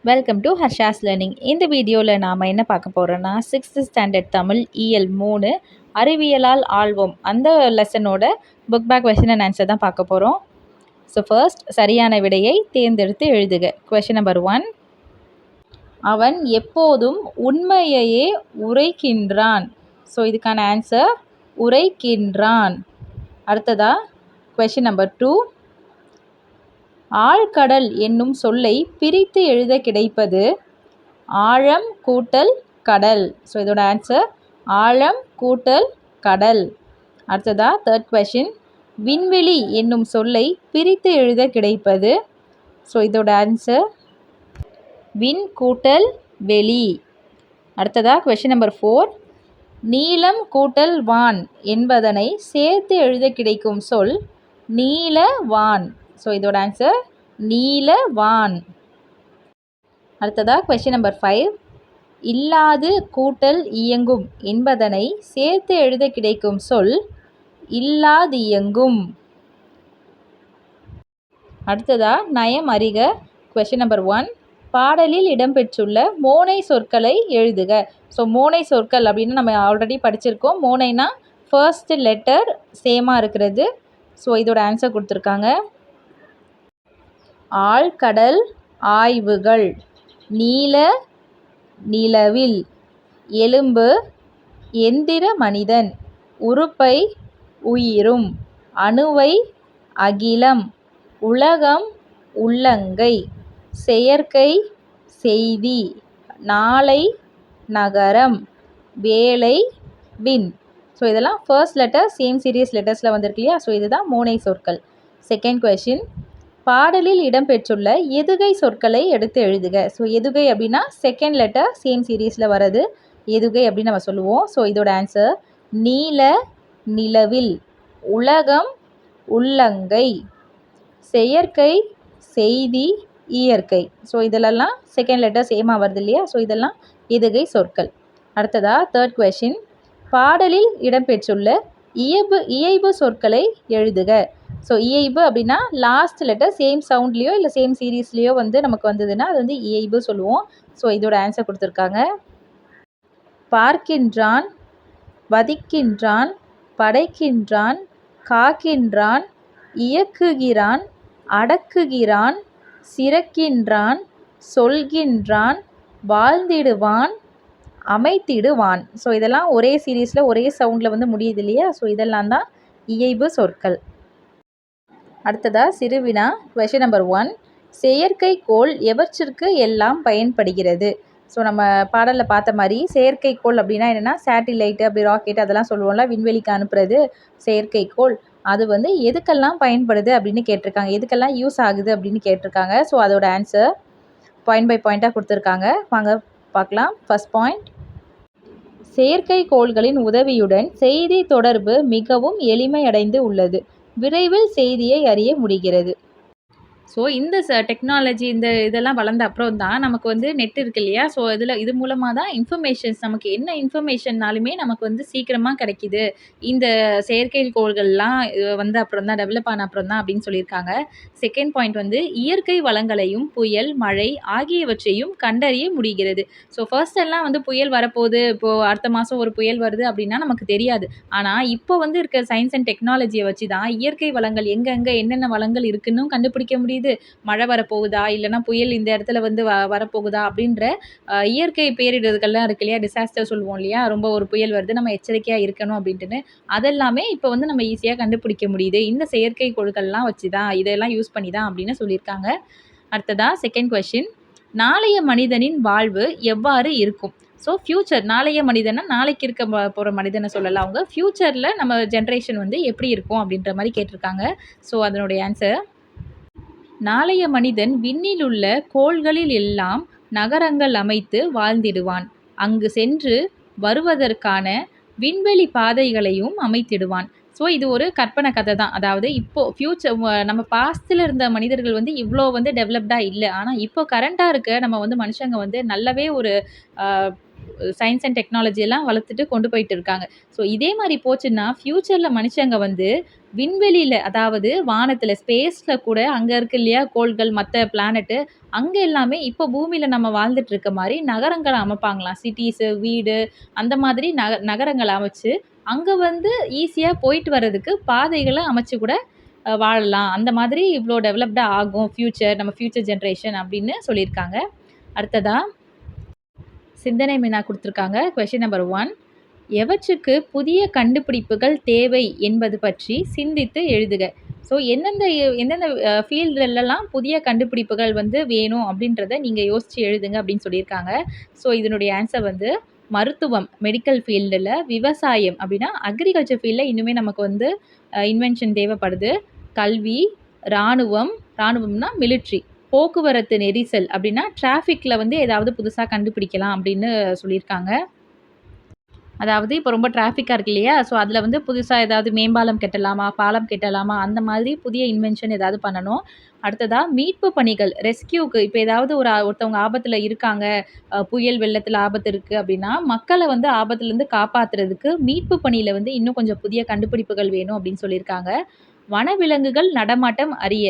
Welcome to Harsha's learning. இந்த வீடியோவில் நாம் என்ன பார்க்க போகிறோன்னா 6th ஸ்டாண்டர்ட் தமிழ் இயல் 3 அறிவியலால் ஆள்வோம் அந்த லெசனோட book back question and answer தான் பார்க்க போகிறோம். ஸோ ஃபர்ஸ்ட் சரியான விடையை தேர்ந்தெடுத்து எழுதுக. கொஷின் நம்பர் 1, அவன் எப்போதும் உண்மையையே உரைக்கின்றான். ஸோ இதுக்கான ஆன்சர் உரைக்கின்றான். அடுத்ததா கொஷின் நம்பர் 2, ஆழ்கடல் என்னும் சொல்லை பிரித்து எழுத கிடைப்பது ஆழம் கூட்டல் கடல். ஸோ இதோட ஆன்சர் ஆழம் கூட்டல் கடல். அடுத்ததா தேர்ட் கொஷின், விண்வெளி என்னும் சொல்லை பிரித்து எழுத கிடைப்பது. ஸோ இதோட ஆன்சர் விண் கூட்டல் வெளி. அடுத்ததா கொஷின் நம்பர் 4, நீலம் கூட்டல் வான் என்பதனை சேர்த்து எழுத கிடைக்கும் சொல் நீலவான். ஸோ இதோட ஆன்சர் நீலவான். அடுத்ததா கொஷின் நம்பர் 5, இல்லாது கூட்டல் இயங்கும் என்பதனை சேர்த்து எழுத கிடைக்கும் சொல் இல்லாதியங்கும். அடுத்ததா நயம் அறிக. கொஷின் நம்பர் 1, பாடலில் இடம்பெற்றுள்ள மோனை சொற்களை எழுதுக. ஸோ மோனை சொற்கள் அப்படின்னு நம்ம ஆல்ரெடி படிச்சிருக்கோம். மோனைனா ஃபர்ஸ்ட் லெட்டர் சேமாக இருக்கிறது. ஸோ இதோட ஆன்சர் கொடுத்துருக்காங்க. ஆழ்கடல் ஆய்வுகள், நீல நிலவில், எலும்பு எந்திர மனிதன், உறுப்பை உயிரும், அணுவை அகிலம், உலகம் உள்ளங்கை, செயற்கை செய்தி, நாளை நகரம், வேலை வின். ஸோ இதெல்லாம் ஃபர்ஸ்ட் லெட்டர் சேம் சீரியஸ் லெட்டர்ஸில் வந்திருக்கு இல்லையா. ஸோ இதுதான் மோனை சொற்கள். செகண்ட் கொஷின், பாடலில் இடம்பெற்றுள்ள எதுகை சொற்களை எடுத்து எழுதுக. ஸோ எதுகை அப்படின்னா செகண்ட் லெட்டர் சேம் சீரீஸில் வர்றது எதுகை அப்படின்னு நம்ம சொல்லுவோம். ஸோ இதோட ஆன்சர் நீல நிலவில், உலகம் உள்ளங்கை, செயற்கை செய்தி இயற்கை. ஸோ இதெல்லாம் செகண்ட் லெட்டர் சேமாக வருது இல்லையா. ஸோ இதெல்லாம் எதுகை சொற்கள். அடுத்ததா தேர்ட் கொஷின், பாடலில் இடம்பெற்றுள்ள இயைபு சொற்களை எழுதுக. ஸோ இயைபு அப்படின்னா லாஸ்ட் லெட்டர் சேம் சவுண்ட்லேயோ இல்லை சேம் சீரீஸ்லேயோ வந்து நமக்கு வந்ததுன்னா அது வந்து இயைபு சொல்லுவோம். ஸோ இதோட ஆன்சர் கொடுத்துருக்காங்க. பார்க்கின்றான், வதிக்கின்றான், படைக்கின்றான், காக்கின்றான், இயக்குகிறான், அடக்குகிறான், சிறக்கின்றான், சொல்கின்றான், வாழ்ந்திடுவான், அமைத்திடுவான். ஸோ இதெல்லாம் ஒரே சீரீஸில் ஒரே சவுண்டில் வந்து முடியுது இல்லையா. ஸோ இதெல்லாம் தான் இயைபு சொற்கள். அடுத்ததா சிறுவினா. கொஷின் நம்பர் 1, செயற்கைக்கோள் எவற்றிற்கு எல்லாம் பயன்படுகிறது. ஸோ நம்ம பாடலில் பார்த்த மாதிரி செயற்கைக்கோள் அப்படின்னா என்னென்னா சேட்டிலைட்டு, அப்படி ராக்கெட் அதெல்லாம் சொல்லுவோம்ல, விண்வெளிக்கு அனுப்புறது செயற்கைக்கோள். அது வந்து எதுக்கெல்லாம் பயன்படுது அப்படின்னு கேட்டிருக்காங்க, எதுக்கெல்லாம் யூஸ் ஆகுது அப்படின்னு கேட்டிருக்காங்க. ஸோ அதோட ஆன்சர் பாயிண்ட் பை பாயிண்ட்டாக கொடுத்துருக்காங்க. வாங்க பார்க்கலாம். ஃபர்ஸ்ட் பாயிண்ட், செயற்கைக்கோள்களின் உதவியுடன் செய்தி தொடர்பு மிகவும் எளிமையடைந்து உள்ளது. விரைவில் செய்தியை அறிய முடிகிறது. ஸோ இந்த டெக்னாலஜி இதெல்லாம் வளர்ந்த அப்புறம் தான் நமக்கு வந்து நெட் இருக்கு இல்லையா. ஸோ இது மூலமாக தான் இன்ஃபர்மேஷன்ஸ் நமக்கு என்ன இன்ஃபர்மேஷன்னாலுமே நமக்கு வந்து சீக்கிரமாக கிடைக்கிது. இந்த செயற்கைக்கோள்கள்லாம் வந்து அப்புறம் தான் டெவலப் ஆன அப்புறம் தான் அப்படின்னு சொல்லியிருக்காங்க. செகண்ட் பாயிண்ட் வந்து இயற்கை வளங்களையும் புயல், மழை ஆகியவற்றையும் கண்டறிய முடிகிறது. ஸோ ஃபர்ஸ்ட் எல்லாம் வந்து புயல் வரப்போகுது, இப்போது அடுத்த மாதம் ஒரு புயல் வருது அப்படின்னா நமக்கு தெரியாது. ஆனால் இப்போ வந்து இருக்க சயின்ஸ் அண்ட் டெக்னாலஜியை வச்சு தான் இயற்கை வளங்கள் எங்கெங்கே என்னென்ன வளங்கள் இருக்குன்னு கண்டுபிடிக்க முடியுது. மழை வரப்போகுதா இல்லைனா புயல் இந்த இடத்துல வந்து வரப்போகுதா அப்படின்ற இயற்கை பேரிடர்கள்லாம் இருக்கு இல்லையா, டிசாஸ்டர் சொல்லுவோம் இல்லையா. ரொம்ப ஒரு புயல் வருது, நம்ம எச்சரிக்கையாக இருக்கணும் அப்படின்ட்டுன்னு அதெல்லாமே இப்போ வந்து நம்ம ஈஸியாக கண்டுபிடிக்க முடியுது இந்த செயற்கைக்கோள்கள்லாம் வச்சு தான், இதெல்லாம் யூஸ் பண்ணி தான் அப்படின்னு சொல்லியிருக்காங்க. அடுத்ததா செகண்ட் கொஷின், நாளைய மனிதனின் வாழ்வு எவ்வாறு இருக்கும். ஸோ ஃப்யூச்சர், நாளைய மனிதனா நாளைக்கு இருக்க போகிற மனிதனை சொல்லலாம். அவங்க ஃப்யூச்சரில் நம்ம ஜென்ரேஷன் வந்து எப்படி இருக்கும் அப்படின்ற மாதிரி கேட்டிருக்காங்க. ஸோ அதனுடைய ஆன்சர், நாளைய மனிதன் விண்ணிலுள்ள கோள்களில் எல்லாம் நகரங்கள் அமைத்து வாழ்ந்திடுவான். அங்கு சென்று வருவதற்கான விண்வெளி பாதைகளையும் அமைத்திடுவான். ஸோ இது ஒரு கற்பனை கதை தான். அதாவது இப்போது ஃப்யூச்சர் நம்ம பாஸ்டில் இருந்த மனிதர்கள் வந்து இவ்வளோ வந்து டெவலப்டாக இல்லை. ஆனால் இப்போ கரண்ட்டாக இருக்க நம்ம வந்து மனுஷங்க வந்து நல்லாவே ஒரு சயின்ஸ் அண்ட் டெக்னாலஜி எல்லாம் வளர்த்துட்டு கொண்டு போயிட்டு இருக்காங்க. ஸோ இதே மாரி போச்சுன்னா, ஃப்யூச்சர்ல மனுஷங்க வந்து விண்வெளியில அதாவது வானத்தில ஸ்பேஸ்ல கூட அங்க இருக்கு இல்லையா கோள்கள், மத்த பிளானெட்டு அங்க எல்லாமே இப்போ பூமியில நம்ம வாழ்ந்துட்டு இருக்க மாரி நகரங்கள அமைப்பாங்களாம். சிட்டீஸு, வீடு அந்த மாதிரி நகரங்கள அமைச்சு, அங்க வந்து ஈஸியா போயிட்டு வர்றதுக்கு பாதைகள அமைச்சு கூட வாழலாம். அந்த மாதிரி இவ்ளோ டெவலப்டா ஆகும் ஃப்யூச்சர் ஜெனரேஷன் அப்படின்னு சொல்லியிருக்காங்க. அடுத்ததா சிந்தனை வினா குடுத்துருக்காங்க. கொஸ்டின் நம்பர் 1 எவற்றுக்கு புதிய கண்டுபிடிப்புகள் தேவை என்பது பற்றி சிந்தித்து எழுதுக. ஸோ எந்தெந்த ஃபீல்டுலலாம் புதிய கண்டுபிடிப்புகள் வந்து வேணும் அப்படின்றத நீங்க யோசிச்சு எழுதுங்க அப்படின்னு சொல்லியிருக்காங்க. ஸோ இதனுடைய ஆன்சர் வந்து மருத்துவம், மெடிக்கல் ஃபீல்டுல, விவசாயம் அப்படின்னா அக்ரிகல்ச்சர் ஃபீல்ட்ல இன்னுமே நமக்கு வந்து இன்வென்ஷன் தேவைப்படுது. கல்வி, ராணுவம்னா மிலிட்ரி, போக்குவரத்து நெரிசல் அப்படின்னா டிராஃபிக்ல வந்து ஏதாவது புதுசா கண்டுபிடிக்கலாம் அப்படின்னு சொல்லியிருக்காங்க. அதாவது இப்போ ரொம்ப டிராஃபிக்கா இருக்கு இல்லையா? ஸோ அதில வந்து புதுசா ஏதாவது மேம்பாலம் கட்டலாமா? பாலம் கட்டலாமா? அந்த மாதிரி புதிய இன்வென்ஷன் ஏதாவது பண்ணணும். அடுத்ததா மீட்பு பணிகள், ரெஸ்கியூக்கு இப்போ ஏதாவது ஒருத்தவங்க ஆபத்தில இருக்காங்க, புயல் வெள்ளத்தில ஆபத்து இருக்கு அப்படின்னா, மக்கள வந்து ஆபத்துலேருந்து காப்பாத்துறதுக்கு மீட்பு பணியில வந்து இன்னும் கொஞ்சம் புதிய கண்டுபிடிப்புகள் வேணும் அப்படின்னு சொல்லியிருக்காங்க. வனவிலங்குகள் நடமாட்டம் அறிய.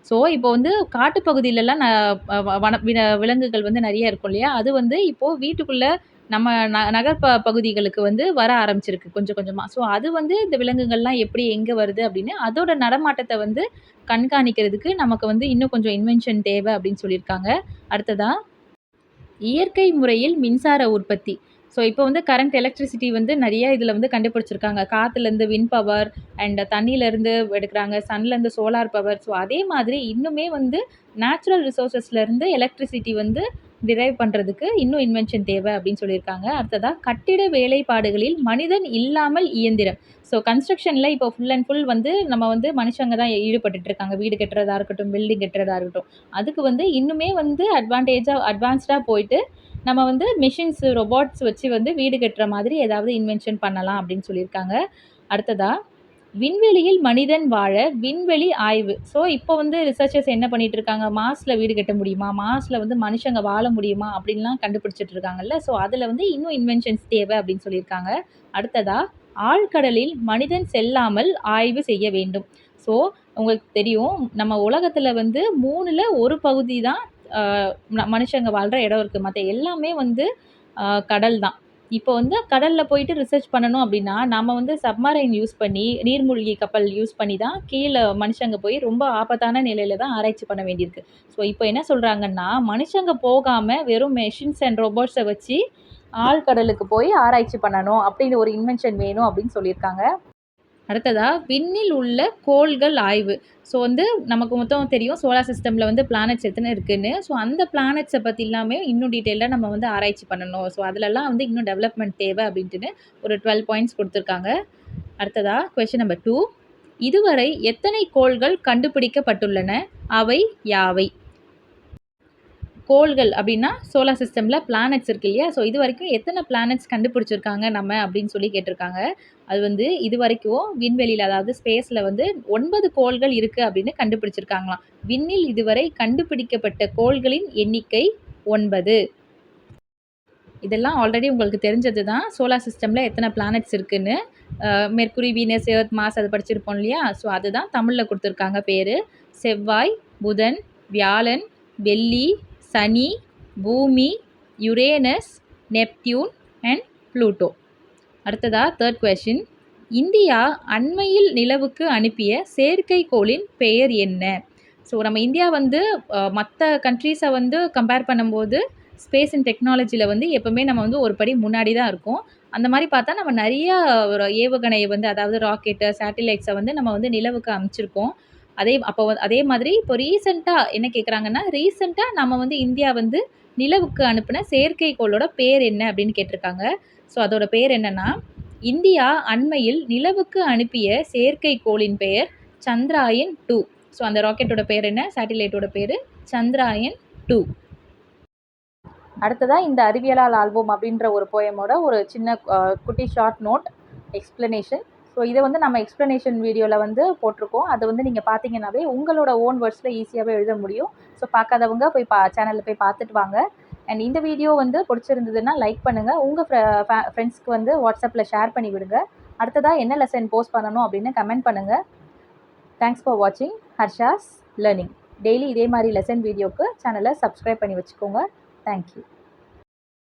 ஸோ இப்போ வந்து காட்டுப்பகுதியிலலாம் ந வ வன விலங்குகள் வந்து நெறைய இருக்கும் இல்லையா? அது வந்து இப்போ வீட்டுக்குள்ள நம்ம நகர் பகுதிகளுக்கு வந்து வர ஆரம்பிச்சிருக்கு கொஞ்சம் கொஞ்சமா. ஸோ அது வந்து இந்த விலங்குகள்லாம் எப்படி எங்க வருது அப்படின்னு அதோட நடமாட்டத்த வந்து கண்காணிக்கிறதுக்கு நமக்கு வந்து இன்னும் கொஞ்சம் இன்வென்ஷன் தேவை அப்படின்னு சொல்லியிருக்காங்க. அடுத்ததா இயற்கை முறையில் மின்சார உற்பத்தி. ஸோ இப்போ வந்து கரண்ட் எலக்ட்ரிசிட்டி வந்து நெறைய இதில வந்து கண்டுபிடிச்சிருக்காங்க. காத்துலேருந்து விண்ட் பவர் அண்ட் தண்ணியிலேருந்து எடுக்குறாங்க. சன்லேருந்து சோலார் பவர். ஸோ அதே மாதிரி இன்னுமே வந்து நேச்சுரல் ரிசோர்ஸஸ்லேருந்து எலக்ட்ரிசிட்டி வந்து டிரைவ் பண்ணுறதுக்கு இன்னும் இன்வென்ஷன் தேவை அப்படின்னு சொல்லியிருக்காங்க. அடுத்ததா கட்டிட வேலைப்பாடுகளில் மனிதன் இல்லாமல் இயந்திரம். ஸோ கன்ஸ்ட்ரக்ஷனில் இப்போ ஃபுல் அண்ட் ஃபுல் வந்து நம்ம வந்து மனுஷங்க தான் ஈடுபட்டுட்டு இருக்காங்க. வீடு கட்டுறதா இருக்கட்டும், பில்டிங் கட்டுறதா இருக்கட்டும். அதுக்கு வந்து இன்னுமே வந்து அட்வான்ஸ்டா போயிட்டு நம்ம வந்து மெஷின்ஸ், ரொபாட்ஸ் வச்சு வந்து வீடு கட்டுற மாதிரி ஏதாவது இன்வென்ஷன் பண்ணலாம் அப்படின்னு சொல்லியிருக்காங்க. அடுத்ததா விண்வெளியில் மனிதன் வாழ விண்வெளி ஆய்வு. ஸோ இப்போ வந்து ரிசர்ச்சர்ஸ் என்ன பண்ணிட்டு இருக்காங்க, மார்ஸ்ல வீடு கட்ட முடியுமா? மார்ஸ்ல வந்து மனுஷங்க வாழ முடியுமா? அப்படின்லாம் கண்டுபிடிச்சிட்டு இருக்காங்கல்ல. ஸோ அதில வந்து இன்னும் இன்வென்ஷன்ஸ் தேவை அப்படின்னு சொல்லியிருக்காங்க. அடுத்ததா ஆழ்கடலில் மனிதன் செல்லாமல் ஆய்வு செய்ய வேண்டும். ஸோ உங்களுக்கு தெரியும் நம்ம உலகத்தில வந்து 3ல 1 பகுதி தான் மனுஷங்க வாழ்ற இடம் இருக்கு. மத்த எல்லாமே வந்து கடல் தான். இப்போ வந்து கடல்ல போயிட்டு ரிசர்ச் பண்ணணும் அப்படின்னா, நாம வந்து சப்மரைன் யூஸ் பண்ணி, நீர்மூழ்கி கப்பல் யூஸ் பண்ணி தான் கீழ மனுஷங்க போய் ரொம்ப ஆபத்தான நிலையில தான் ஆராய்ச்சி பண்ண வேண்டியிருக்கு. ஸோ இப்போ என்ன சொல்றாங்கன்னா, மனுஷங்க போகாம வெறும் மெஷின்ஸ் அண்ட் ரோபோட்ஸ வச்சு ஆழ்கடலுக்கு போய் ஆராய்ச்சி பண்ணணும் அப்படின்னு ஒரு இன்வென்ஷன் வேணும் அப்படின்னு சொல்லியிருக்காங்க. அடுத்ததா விண்ணில் உள்ள கோள்கள் ஆய்வு. ஸோ வந்து நமக்கு மொத்தம் தெரியும் சோலார் சிஸ்டமில் வந்து பிளானட்ஸ் எத்தனை இருக்குன்னு. ஸோ அந்த பிளானட்ஸை பற்றி எல்லாமே இன்னும் டீட்டெயிலாக நம்ம வந்து ஆராய்ச்சி பண்ணணும். ஸோ அதிலலாம் வந்து இன்னும் டெவலப்மெண்ட் தேவை அப்படின்ட்டுன்னு ஒரு 12 பாயிண்ட்ஸ் கொடுத்துருக்காங்க. அடுத்ததா கொஸ்டின் நம்பர் 2 இதுவரை எத்தனை கோள்கள் கண்டுபிடிக்கப்பட்டுள்ளன? அவை யாவை? கோள்கள் அப்படின்னா சோலார் சிஸ்டமில் பிளானட்ஸ் இருக்கு இல்லையா? ஸோ இது வரைக்கும் எத்தனை பிளானட்ஸ் கண்டுபிடிச்சிருக்காங்க நம்ம அப்படின்னு சொல்லி கேட்டிருக்காங்க. அது வந்து இது வரைக்கும் விண்வெளியில் அதாவது ஸ்பேஸில் வந்து 9 கோள்கள் இருக்குது அப்படின்னு கண்டுபிடிச்சிருக்காங்களாம். விண்ணில் இதுவரை கண்டுபிடிக்கப்பட்ட கோள்களின் எண்ணிக்கை 9. இதெல்லாம் ஆல்ரெடி உங்களுக்கு தெரிஞ்சது தான். சோலார் சிஸ்டமில் எத்தனை பிளானட்ஸ் இருக்குன்னு. மெர்க்குரி, வீனஸ், எர்த், மார்ஸ் அது படிச்சிருப்போம் இல்லையா? ஸோ அதுதான் தமிழில் கொடுத்துருக்காங்க பேர். செவ்வாய், புதன், வியாழன், வெள்ளி, சனி, பூமி, யுரேனஸ், நெப்டியூன் அண்ட் ப்ளூட்டோ. அடுத்ததா 3rd கொஸ்டின் இந்தியா அண்மையில் நிலவுக்கு அனுப்பிய செயற்கைக்கோளின் பெயர் என்ன? ஸோ நம்ம இந்தியா வந்து மற்ற கண்ட்ரீஸை வந்து கம்பேர் பண்ணும்போது ஸ்பேஸ் அண்ட் டெக்னாலஜியில் வந்து எப்போவுமே நம்ம வந்து ஒரு படி முன்னாடி தான் இருக்கோம். அந்த மாதிரி பார்த்தா நம்ம நிறையா ஒரு ஏவுகணையை வந்து அதாவது ராக்கெட்டு, சேட்டிலைட்ஸை வந்து நம்ம வந்து நிலவுக்கு அனுப்பிச்சிருக்கோம். அதே மாதிரி இப்போ ரீசெண்டாக என்ன கேட்குறாங்கன்னா, ரீசெண்டாக நம்ம வந்து இந்தியா வந்து நிலவுக்கு அனுப்பின செயற்கைக்கோளோட பேர் என்ன அப்படின்னு கேட்டிருக்காங்க. ஸோ அதோட பேர் என்னன்னா, இந்தியா அண்மையில் நிலவுக்கு அனுப்பிய செயற்கைக்கோளின் பெயர் சந்திராயன் 2. ஸோ அந்த ராக்கெட்டோட பேர் என்ன? சேட்டிலைட்டோட பேர் சந்திராயன் 2. அடுத்ததா இந்த அறிவியலால் ஆல்பம் அப்படின்ற ஒரு போயமோட ஒரு சின்ன குட்டி ஷார்ட் நோட் எக்ஸ்ப்ளனேஷன். ஸோ இதை வந்து நம்ம எக்ஸ்ப்ளனேஷன் வீடியோவில் வந்து போட்டிருக்கோம். அதை வந்து நீங்கள் பார்த்தீங்கன்னாவே உங்களோட ஓன் வேர்ட்ஸில் ஈஸியாகவே எழுத முடியும். ஸோ பார்க்காதவங்க போய் சேனலில் போய் பார்த்துட்டு வாங்க. அண்ட் இந்த வீடியோ வந்து பிடிச்சிருந்ததுன்னா லைக் பண்ணுங்கள், உங்கள் ஃப்ரெண்ட்ஸ்க்கு வந்து வாட்ஸ்அப்பில் ஷேர் பண்ணி விடுங்க. அடுத்ததாக என்ன லெசன் போஸ்ட் பண்ணணும் அப்படின்னு கமெண்ட் பண்ணுங்கள். தேங்க்ஸ் ஃபார் வாட்சிங் ஹர்ஷாஸ் லேர்னிங். டெய்லி இதே மாதிரி லெசன் வீடியோக்கு சேனலை சப்ஸ்கிரைப் பண்ணி வச்சுக்கோங்க. தேங்க்யூ.